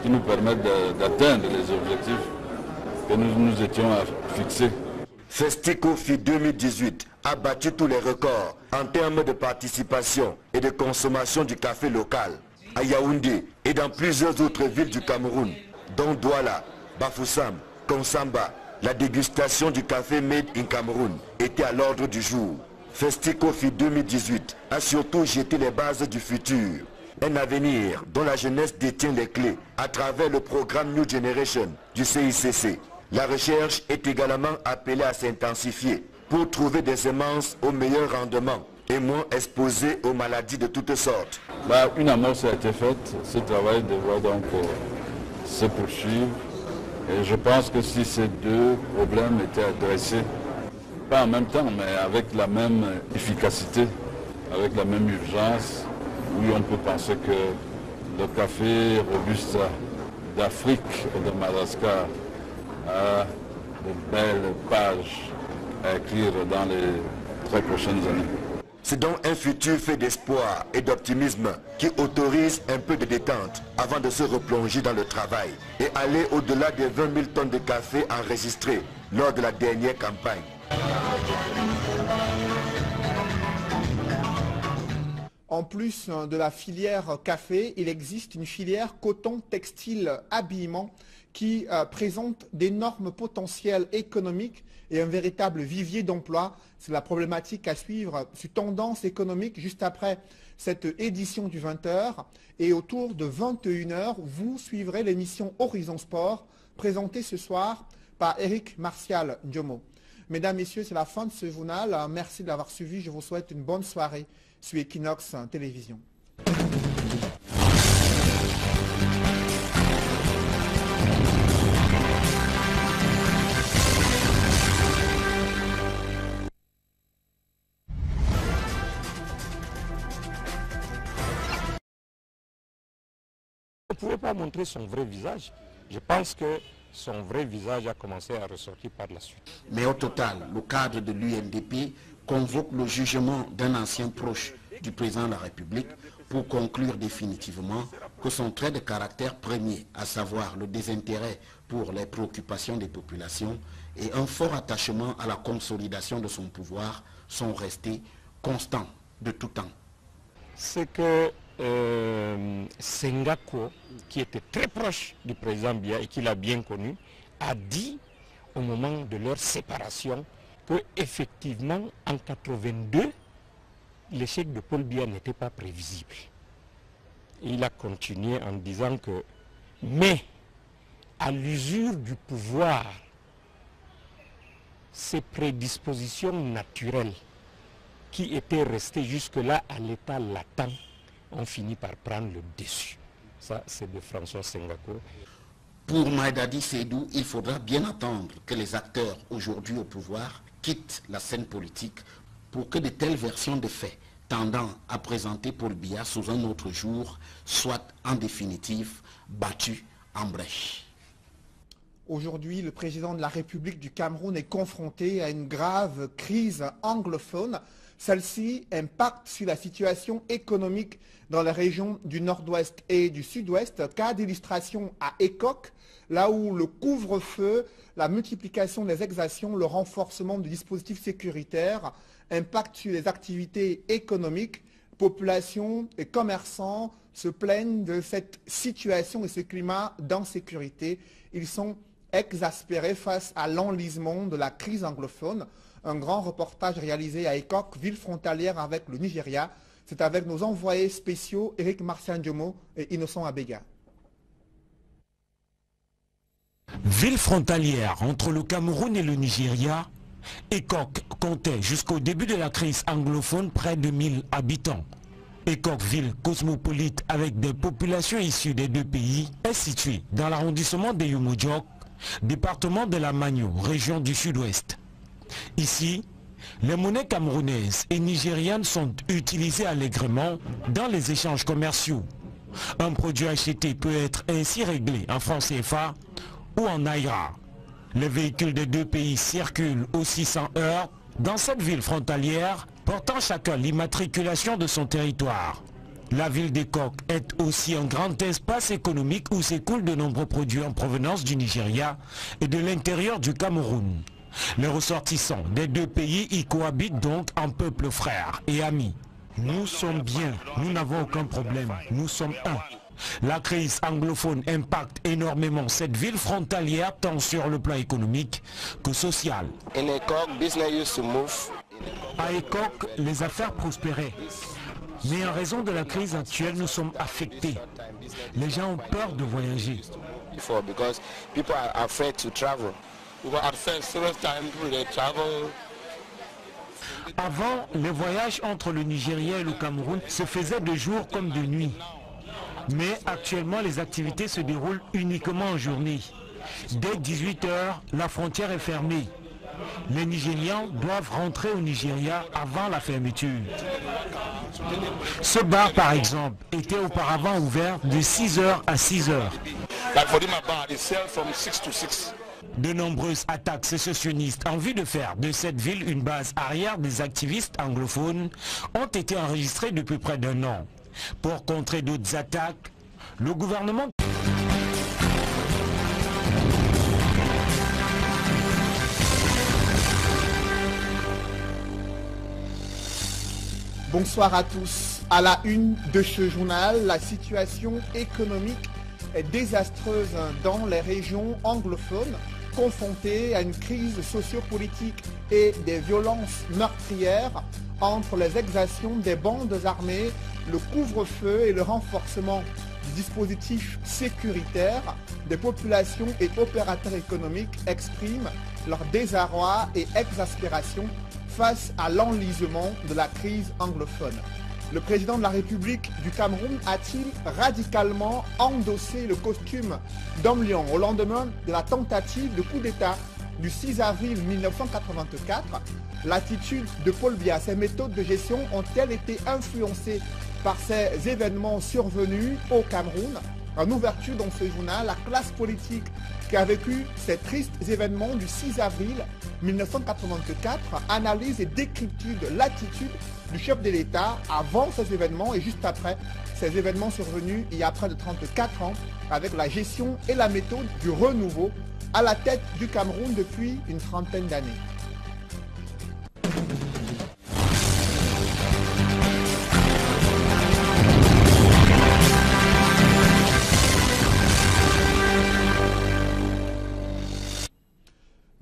nous permettent d'atteindre les objectifs que nous étions fixés. Festicofi 2018 a battu tous les records en termes de participation et de consommation du café local à Yaoundé et dans plusieurs autres villes du Cameroun, dont Douala, Bafoussam, Konsamba. La dégustation du café Made in Cameroun était à l'ordre du jour. Festicofi 2018 a surtout jeté les bases du futur. Un avenir dont la jeunesse détient les clés à travers le programme New Generation du CICC. La recherche est également appelée à s'intensifier pour trouver des semences au meilleur rendement et moins exposées aux maladies de toutes sortes. Une amorce a été faite, ce travail devrait donc se poursuivre. Et je pense que si ces deux problèmes étaient adressés, pas en même temps, mais avec la même efficacité, avec la même urgence, oui, on peut penser que le café Robusta d'Afrique et de Madagascar a de belles pages à écrire dans les très prochaines années. C'est donc un futur fait d'espoir et d'optimisme qui autorise un peu de détente avant de se replonger dans le travail et aller au-delà des 20 000 tonnes de café enregistrées lors de la dernière campagne. En plus de la filière café, il existe une filière coton, textile, habillement qui présente d'énormes potentiels économiques et un véritable vivier d'emploi. C'est la problématique à suivre sur Tendance économique juste après cette édition du 20h. Et autour de 21h, vous suivrez l'émission Horizon Sport, présentée ce soir par Eric Martial Ndiomo. Mesdames, Messieurs, c'est la fin de ce journal. Merci de l'avoir suivi. Je vous souhaite une bonne soirée sur Equinox Télévision. On ne pouvait pas montrer son vrai visage. Je pense que son vrai visage a commencé à ressortir par la suite. Mais au total, le cadre de l'UNDP convoque le jugement d'un ancien proche du président de la République pour conclure définitivement que son trait de caractère premier, à savoir le désintérêt pour les préoccupations des populations et un fort attachement à la consolidation de son pouvoir, sont restés constants de tout temps. C'est que Sengako, qui était très proche du président Biya et qui l'a bien connu, a dit au moment de leur séparation que effectivement en 82, l'échec de Paul Biya n'était pas prévisible. Et il a continué en disant que, mais à l'usure du pouvoir, ces prédispositions naturelles qui étaient restées jusque-là à l'état latent ont fini par prendre le dessus. Ça, c'est de François Sengako. Pour Maïdadi Seydou, il faudra bien attendre que les acteurs aujourd'hui au pouvoir quittent la scène politique pour que de telles versions de faits tendant à présenter Paul Biya sous un autre jour soient en définitive battues en brèche. Aujourd'hui, le président de la République du Cameroun est confronté à une grave crise anglophone. Celle-ci impacte sur la situation économique dans les régions du nord-ouest et du sud-ouest. Cas d'illustration à Ekok, là où le couvre-feu, la multiplication des exactions, le renforcement du dispositif sécuritaire impactent sur les activités économiques. Population et commerçants se plaignent de cette situation et ce climat d'insécurité. Ils sont exaspérés face à l'enlisement de la crise anglophone. Un grand reportage réalisé à Ekok, ville frontalière avec le Nigeria. C'est avec nos envoyés spéciaux Eric Martial Ndiomo et Innocent Abega. Ville frontalière entre le Cameroun et le Nigeria, Ekok comptait jusqu'au début de la crise anglophone près de 1000 habitants. Ekok, ville cosmopolite avec des populations issues des deux pays, est située dans l'arrondissement de Yumodjok, département de la Magno, région du sud-ouest. Ici, Les monnaies camerounaises et nigérianes sont utilisées allègrement dans les échanges commerciaux. Un produit acheté peut être ainsi réglé en francs CFA ou en naira. Les véhicules des deux pays circulent aussi sans heurts dans cette ville frontalière, portant chacun l'immatriculation de son territoire. La ville des Coques est aussi un grand espace économique où s'écoulent de nombreux produits en provenance du Nigeria et de l'intérieur du Cameroun. Les ressortissants des deux pays y cohabitent donc en peuple frère et amis. Nous sommes bien, nous n'avons aucun problème, nous sommes un. La crise anglophone impacte énormément cette ville frontalière tant sur le plan économique que social. À Ekok, les affaires prospéraient. Mais en raison de la crise actuelle, nous sommes affectés. Les gens ont peur de voyager. Avant, les voyages entre le Nigeria et le Cameroun se faisaient de jour comme de nuit. Mais actuellement, les activités se déroulent uniquement en journée. Dès 18 h, la frontière est fermée. Les Nigérians doivent rentrer au Nigeria avant la fermeture. Ce bar, par exemple, était auparavant ouvert de 6 h à 6 h. De nombreuses attaques sécessionnistes en vue de faire de cette ville une base arrière des activistes anglophones ont été enregistrées depuis près d'un an. Pour contrer d'autres attaques, le gouvernement... Bonsoir à tous. À la une de ce journal, la situation économique est désastreuse dans les régions anglophones, confrontées à une crise sociopolitique et des violences meurtrières entre les exactions des bandes armées, le couvre-feu et le renforcement du dispositif sécuritaire. Des populations et opérateurs économiques expriment leur désarroi et exaspération face à l'enlisement de la crise anglophone. Le président de la République du Cameroun a-t-il radicalement endossé le costume d'homme lion au lendemain de la tentative de coup d'État du 6 avril 1984 ? L'attitude de Paul Biya, ses méthodes de gestion ont-elles été influencées par ces événements survenus au Cameroun ? En ouverture dans ce journal, la classe politique qui a vécu ces tristes événements du 6 avril 1984 analyse et décrypte l'attitude du chef de l'État avant ces événements et juste après ces événements survenus il y a près de 34 ans avec la gestion et la méthode du renouveau à la tête du Cameroun depuis une trentaine d'années.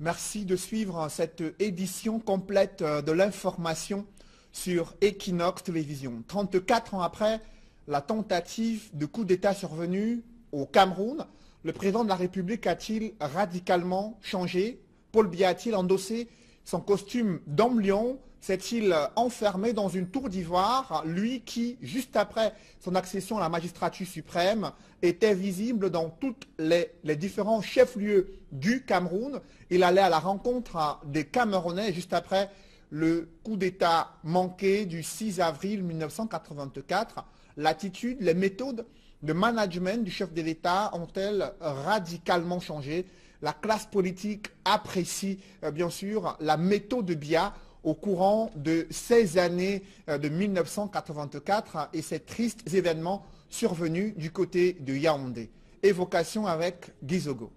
Merci de suivre cette édition complète de l'information sur Equinox Télévision. 34 ans après la tentative de coup d'État survenue au Cameroun, le président de la République a-t-il radicalement changé? Paul Biya a-t-il endossé son costume d'homme lion? S'est-il enfermé dans une tour d'ivoire, lui qui, juste après son accession à la magistrature suprême, était visible dans tous les différents chefs-lieux du Cameroun? Il allait à la rencontre des Camerounais juste après le coup d'État manqué du 6 avril 1984. L'attitude, les méthodes de management du chef de l'État ont-elles radicalement changé? La classe politique apprécie bien sûr la méthode de Biya au courant de ces années de 1984 et ces tristes événements survenus du côté de Yaoundé. Évocation avec Gizogo.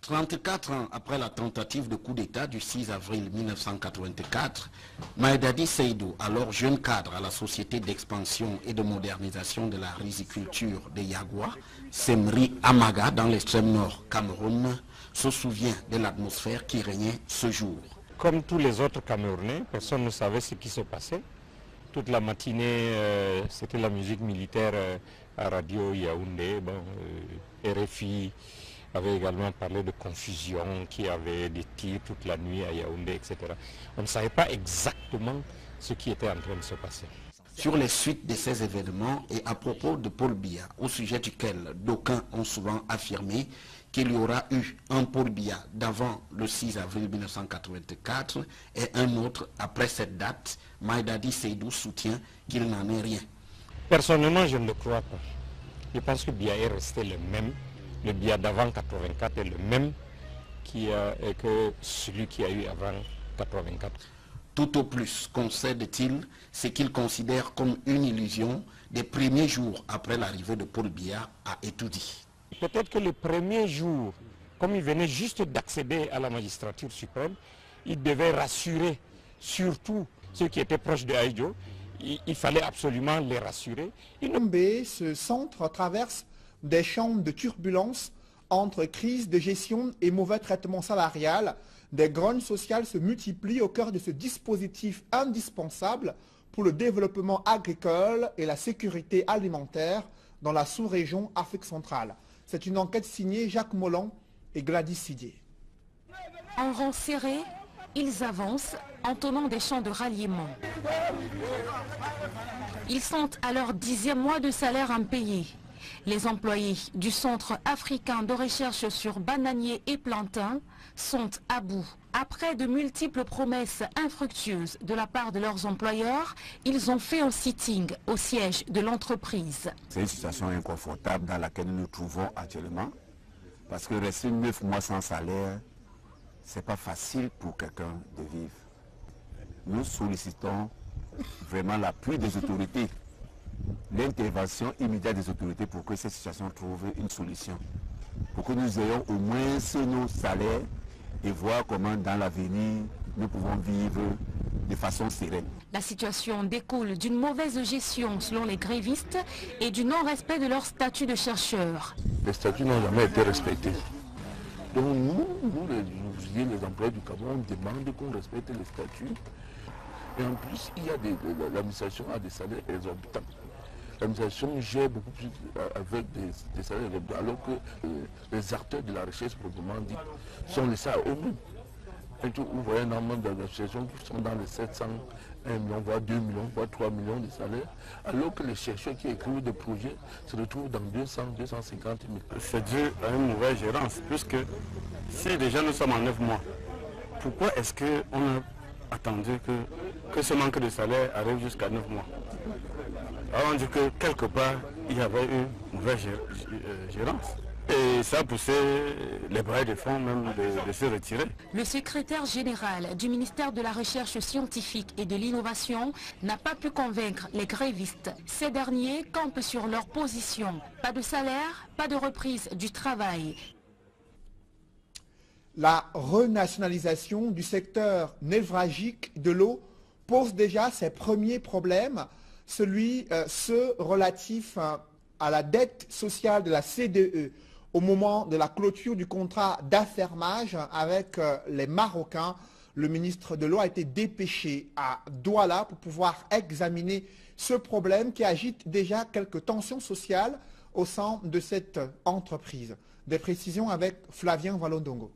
34 ans après la tentative de coup d'État du 6 avril 1984, Maïdadi Seydou, alors jeune cadre à la Société d'expansion et de modernisation de la riziculture de Yagua, Semri Amaga dans l'extrême nord Cameroun, se souvient de l'atmosphère qui régnait ce jour. Comme tous les autres Camerounais, personne ne savait ce qui se passait. Toute la matinée, c'était la musique militaire à Radio Yaoundé, RFI avait également parlé de confusion, qu'il y avait des tirs toute la nuit à Yaoundé, etc. On ne savait pas exactement ce qui était en train de se passer. Sur les suites de ces événements et à propos de Paul Biya, au sujet duquel d'aucuns ont souvent affirmé qu'il y aura eu un Paul Biya d'avant le 6 avril 1984 et un autre après cette date, Maïdadi Seydou soutient qu'il n'en est rien. Personnellement, je ne le crois pas. Je pense que Biya est resté le même. Le Biya d'avant 84 est le même que celui qui a eu avant 84. Tout au plus, concède-t-il, ce qu'il considère comme une illusion des premiers jours après l'arrivée de Paul Biya à Etoudi. Peut-être que le premier jour, comme il venait juste d'accéder à la magistrature suprême, il devait rassurer surtout ceux qui étaient proches de Aïdjo. Il fallait absolument les rassurer. Ce centre traverse des champs de turbulence entre crise de gestion et mauvais traitement salarial. Des grogne sociales se multiplient au cœur de ce dispositif indispensable pour le développement agricole et la sécurité alimentaire dans la sous-région Afrique centrale. C'est une enquête signée Jacques Mollan et Gladys Sidier. En rang serré, ils avancent en tenant des chants de ralliement. Ils sont à leur 10e mois de salaire impayé. Les employés du Centre africain de recherche sur bananiers et plantains sont à bout. Après de multiples promesses infructueuses de la part de leurs employeurs, ils ont fait un sitting au siège de l'entreprise. C'est une situation inconfortable dans laquelle nous nous trouvons actuellement, parce que rester 9 mois sans salaire, ce n'est pas facile pour quelqu'un de vivre. Nous sollicitons vraiment l'appui des autorités, l'intervention immédiate des autorités pour que cette situation trouve une solution. Pour que nous ayons au moins nos salaires et voir comment dans l'avenir nous pouvons vivre de façon sereine. La situation découle d'une mauvaise gestion selon les grévistes et du non-respect de leur statut de chercheurs. Les statuts n'ont jamais été respectés. Donc nous les ouvriers, les employés du Cameroun, demandent qu'on respecte les statuts. Et en plus, il y a l'administration a des salaires exorbitants. L'administration gère beaucoup plus avec des salaires exorbitants, alors que les acteurs de la recherche, proprement dit, sont laissés à eux-mêmes. Vous voyez un nombre d'associations qui sont dans les 700, 1 million, voire 2 millions, voire 3 millions de salaires, alors que les chercheurs qui écrivent des projets se retrouvent dans 200, 250 000. C'est dû à une mauvaise gérance, puisque si déjà nous sommes en 9 mois, pourquoi est-ce qu'on a attendu que ce manque de salaire arrive jusqu'à 9 mois? Alors on dit que quelque part, il y avait une mauvaise gérance. Et ça a poussé les bailleurs de fonds même de se retirer. Le secrétaire général du ministère de la Recherche scientifique et de l'Innovation n'a pas pu convaincre les grévistes. Ces derniers campent sur leur position. Pas de salaire, pas de reprise du travail. La renationalisation du secteur névralgique de l'eau pose déjà ses premiers problèmes, ceux relatifs à la dette sociale de la CDE. Au moment de la clôture du contrat d'affermage avec les Marocains, le ministre de l'eau a été dépêché à Douala pour pouvoir examiner ce problème qui agite déjà quelques tensions sociales au sein de cette entreprise. Des précisions avec Flavien Valondongo.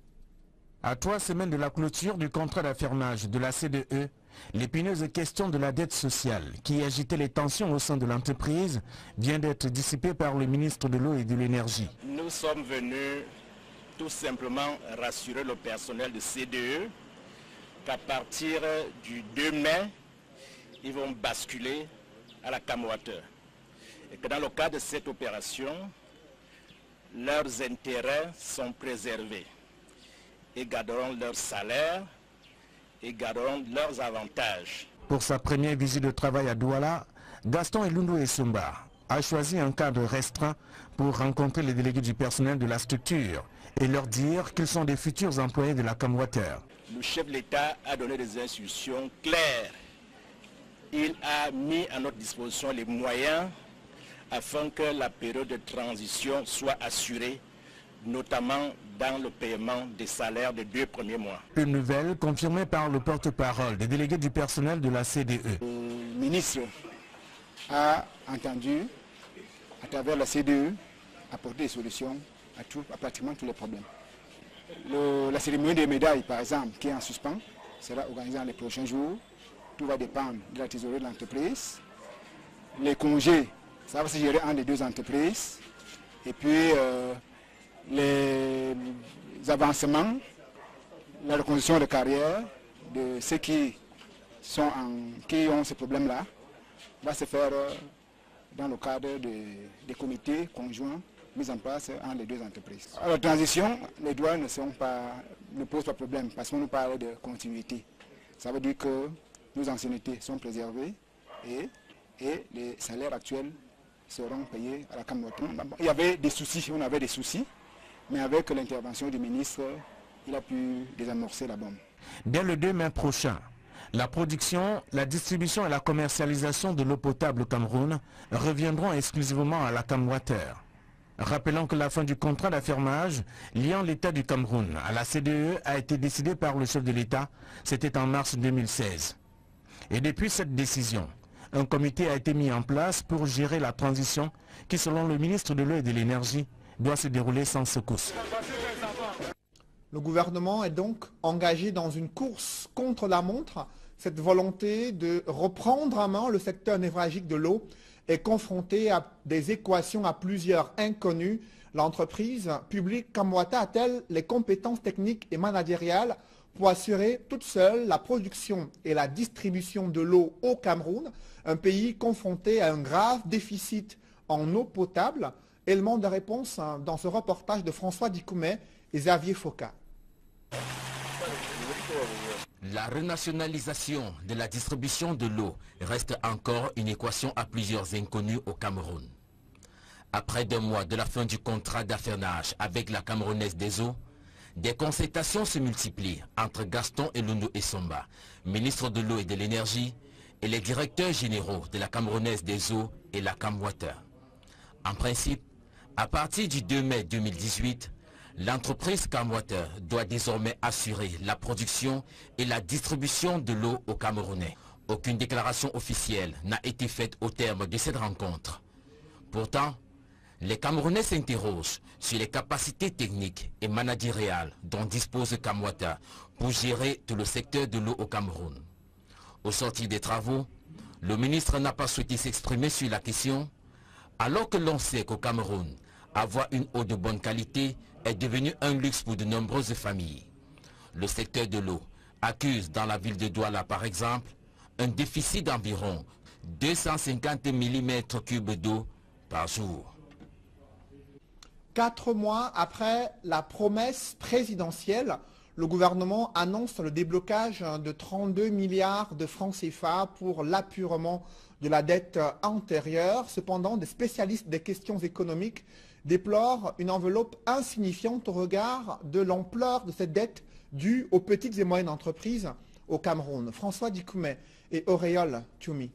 À 3 semaines de la clôture du contrat d'affermage de la CDE, l'épineuse question de la dette sociale qui agitait les tensions au sein de l'entreprise vient d'être dissipée par le ministre de l'eau et de l'énergie. Nous sommes venus tout simplement rassurer le personnel de CDE qu'à partir du 2 mai, ils vont basculer à la Cam Water. Et que dans le cadre de cette opération, leurs intérêts sont préservés et garderont leur salaire et garderont leurs avantages. Pour sa première visite de travail à Douala, Gaston Elundu Essumba a choisi un cadre restreint pour rencontrer les délégués du personnel de la structure et leur dire qu'ils sont des futurs employés de la Cam Water. Le chef de l'État a donné des instructions claires. Il a mis à notre disposition les moyens afin que la période de transition soit assurée, notamment dans le paiement des salaires des 2 premiers mois. Une nouvelle confirmée par le porte-parole des délégués du personnel de la CDE. Le ministre a entendu, à travers la CDE, apporter des solutions à pratiquement tous les problèmes. La cérémonie des médailles, par exemple, qui est en suspens, sera organisée dans les prochains jours. Tout va dépendre de la trésorerie de l'entreprise. Les congés, ça va se gérer entre les 2 entreprises. Et puis, les avancements, la reconstruction de carrière de ceux qui ont ce problème-là va se faire dans le cadre des comités conjoints mis en place entre les deux entreprises. À la transition, les droits ne posent pas de problème parce qu'on nous parle de continuité. Ça veut dire que nos anciennetés sont préservées et les salaires actuels seront payés à la Camouata. Il y avait des soucis, on avait des soucis, mais avec l'intervention du ministre, il a pu désamorcer la bombe. Dès le 2 mai prochain, la production, la distribution et la commercialisation de l'eau potable au Cameroun reviendront exclusivement à la Camwater. Rappelons que la fin du contrat d'affirmage liant l'État du Cameroun à la CDE a été décidée par le chef de l'État, c'était en mars 2016. Et depuis cette décision, un comité a été mis en place pour gérer la transition qui, selon le ministre de l'Eau et de l'Énergie, doit se dérouler sans secousse. Le gouvernement est donc engagé dans une course contre la montre. Cette volonté de reprendre en main le secteur névralgique de l'eau est confrontée à des équations à plusieurs inconnues. L'entreprise publique Camouata a-t-elle les compétences techniques et managériales pour assurer toute seule la production et la distribution de l'eau au Cameroun, un pays confronté à un grave déficit en eau potable? Élément de réponse dans ce reportage de François Dikoumet et Xavier Foka. La renationalisation de la distribution de l'eau reste encore une équation à plusieurs inconnus au Cameroun. Après 2 mois de la fin du contrat d'affermage avec la Camerounaise des eaux, des concertations se multiplient entre Gaston Eloundou Essomba, ministre de l'eau et de l'énergie, et les directeurs généraux de la Camerounaise des eaux et la Camwater. En principe, à partir du 2 mai 2018, l'entreprise Camwater doit désormais assurer la production et la distribution de l'eau aux Camerounais. Aucune déclaration officielle n'a été faite au terme de cette rencontre. Pourtant, les Camerounais s'interrogent sur les capacités techniques et managériales dont dispose Camwater pour gérer tout le secteur de l'eau au Cameroun. Au sortir des travaux, le ministre n'a pas souhaité s'exprimer sur la question, alors que l'on sait qu'au Cameroun, avoir une eau de bonne qualité est devenu un luxe pour de nombreuses familles. Le secteur de l'eau accuse dans la ville de Douala par exemple un déficit d'environ 250 mm3 d'eau par jour. 4 mois après la promesse présidentielle, le gouvernement annonce le déblocage de 32 milliards de francs CFA pour l'apurement de la dette antérieure. Cependant, des spécialistes des questions économiques déplorent une enveloppe insignifiante au regard de l'ampleur de cette dette due aux petites et moyennes entreprises au Cameroun. François Dikoumet et Auréole Tchoumi.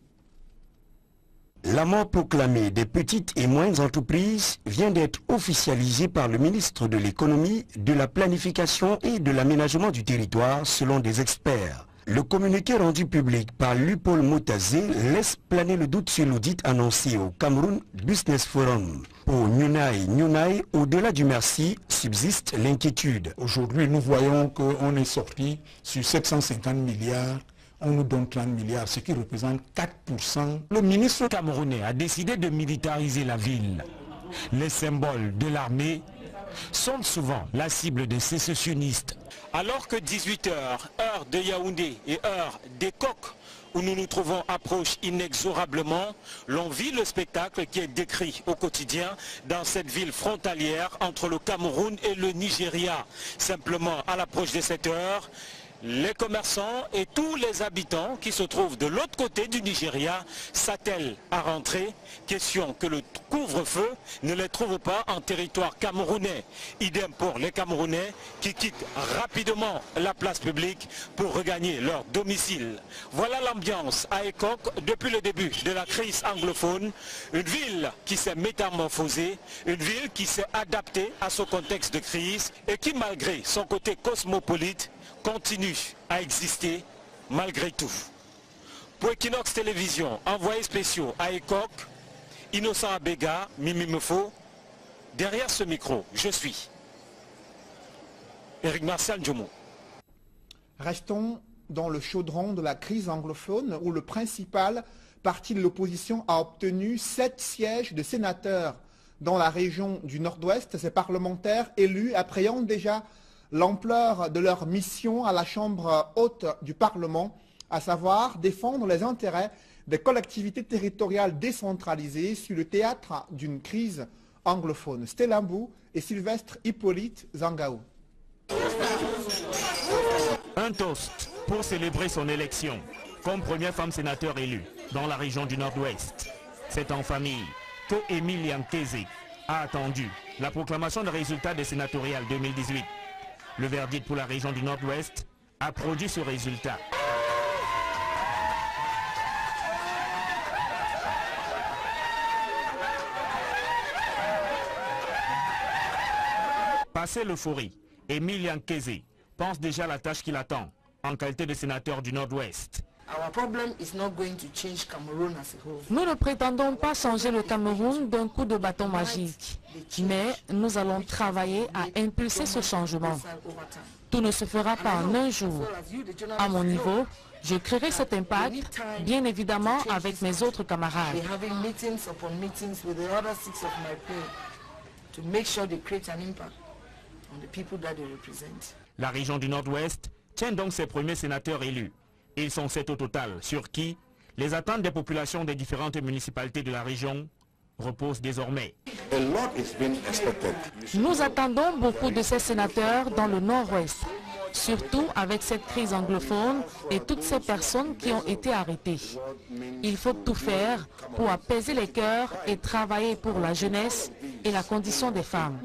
La mort proclamée des petites et moyennes entreprises vient d'être officialisée par le ministre de l'économie, de la planification et de l'aménagement du territoire selon des experts. Le communiqué rendu public par Lupol Motazé laisse planer le doute sur l'audit annoncé au Cameroun Business Forum. Pour Nyunai, au-delà du merci, subsiste l'inquiétude. Aujourd'hui, nous voyons qu'on est sorti sur 750 milliards. On nous donne 30 milliards, ce qui représente 4%. Le ministre camerounais a décidé de militariser la ville. Les symboles de l'armée sont souvent la cible des sécessionnistes. Alors que 18h, heure de Yaoundé et heure des Coques, où nous nous trouvons approche inexorablement, l'on vit le spectacle qui est décrit au quotidien dans cette ville frontalière entre le Cameroun et le Nigeria. Simplement, à l'approche de cette heure, les commerçants et tous les habitants qui se trouvent de l'autre côté du Nigeria s'attellent à rentrer. Question que le couvre-feu ne les trouve pas en territoire camerounais. Idem pour les Camerounais qui quittent rapidement la place publique pour regagner leur domicile. Voilà l'ambiance à Ekok depuis le début de la crise anglophone. Une ville qui s'est métamorphosée, une ville qui s'est adaptée à ce contexte de crise et qui, malgré son côté cosmopolite, continue à exister malgré tout. Pour Equinox Télévision, envoyés spéciaux à Ekok, Innocent Abega, Mimi Mefo. Derrière ce micro, je suis Éric Martial Djomo. Restons dans le chaudron de la crise anglophone où le principal parti de l'opposition a obtenu 7 sièges de sénateurs dans la région du Nord-Ouest. Ces parlementaires élus appréhendent déjà l'ampleur de leur mission à la Chambre haute du Parlement, à savoir défendre les intérêts des collectivités territoriales décentralisées sur le théâtre d'une crise anglophone. Stella Mbou et Sylvestre Hippolyte Zangao. Un toast pour célébrer son élection comme première femme sénateur élue dans la région du Nord-Ouest. C'est en famille que Émile Yankeze a attendu la proclamation des résultats des sénatoriales 2018. Le verdict pour la région du Nord-Ouest a produit ce résultat. Passé l'euphorie, Émile Yankeze pense déjà à la tâche qui l'attend en qualité de sénateur du Nord-Ouest. Nous ne prétendons pas changer le Cameroun d'un coup de bâton magique, mais nous allons travailler à impulser ce changement. Tout ne se fera pas en un jour. À mon niveau, je créerai cet impact, bien évidemment avec mes autres camarades. La région du Nord-Ouest tient donc ses premiers sénateurs élus. Ils sont 7 au total, sur qui les attentes des populations des différentes municipalités de la région reposent désormais. Nous attendons beaucoup de ces sénateurs dans le Nord-Ouest, surtout avec cette crise anglophone et toutes ces personnes qui ont été arrêtées. Il faut tout faire pour apaiser les cœurs et travailler pour la jeunesse et la condition des femmes.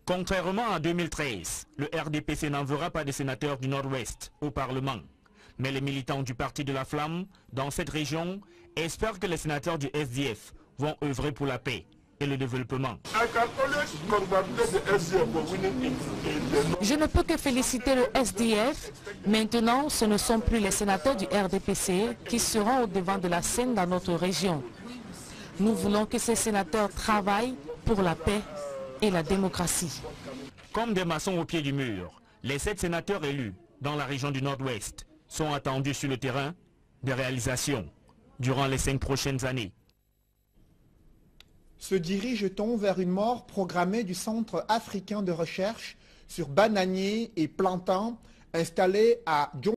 Contrairement à 2013, le RDPC n'enverra pas de sénateurs du Nord-Ouest au Parlement. Mais les militants du Parti de la Flamme dans cette région espèrent que les sénateurs du SDF vont œuvrer pour la paix et le développement. Je ne peux que féliciter le SDF. Maintenant, ce ne sont plus les sénateurs du RDPC qui seront au devant de la scène dans notre région. Nous voulons que ces sénateurs travaillent pour la paix et la démocratie. Comme des maçons au pied du mur, les 7 sénateurs élus dans la région du Nord-Ouest sont attendus sur le terrain des réalisations durant les 5 prochaines années. Se dirige-t-on vers une mort programmée du Centre africain de recherche sur bananiers et plantains installé à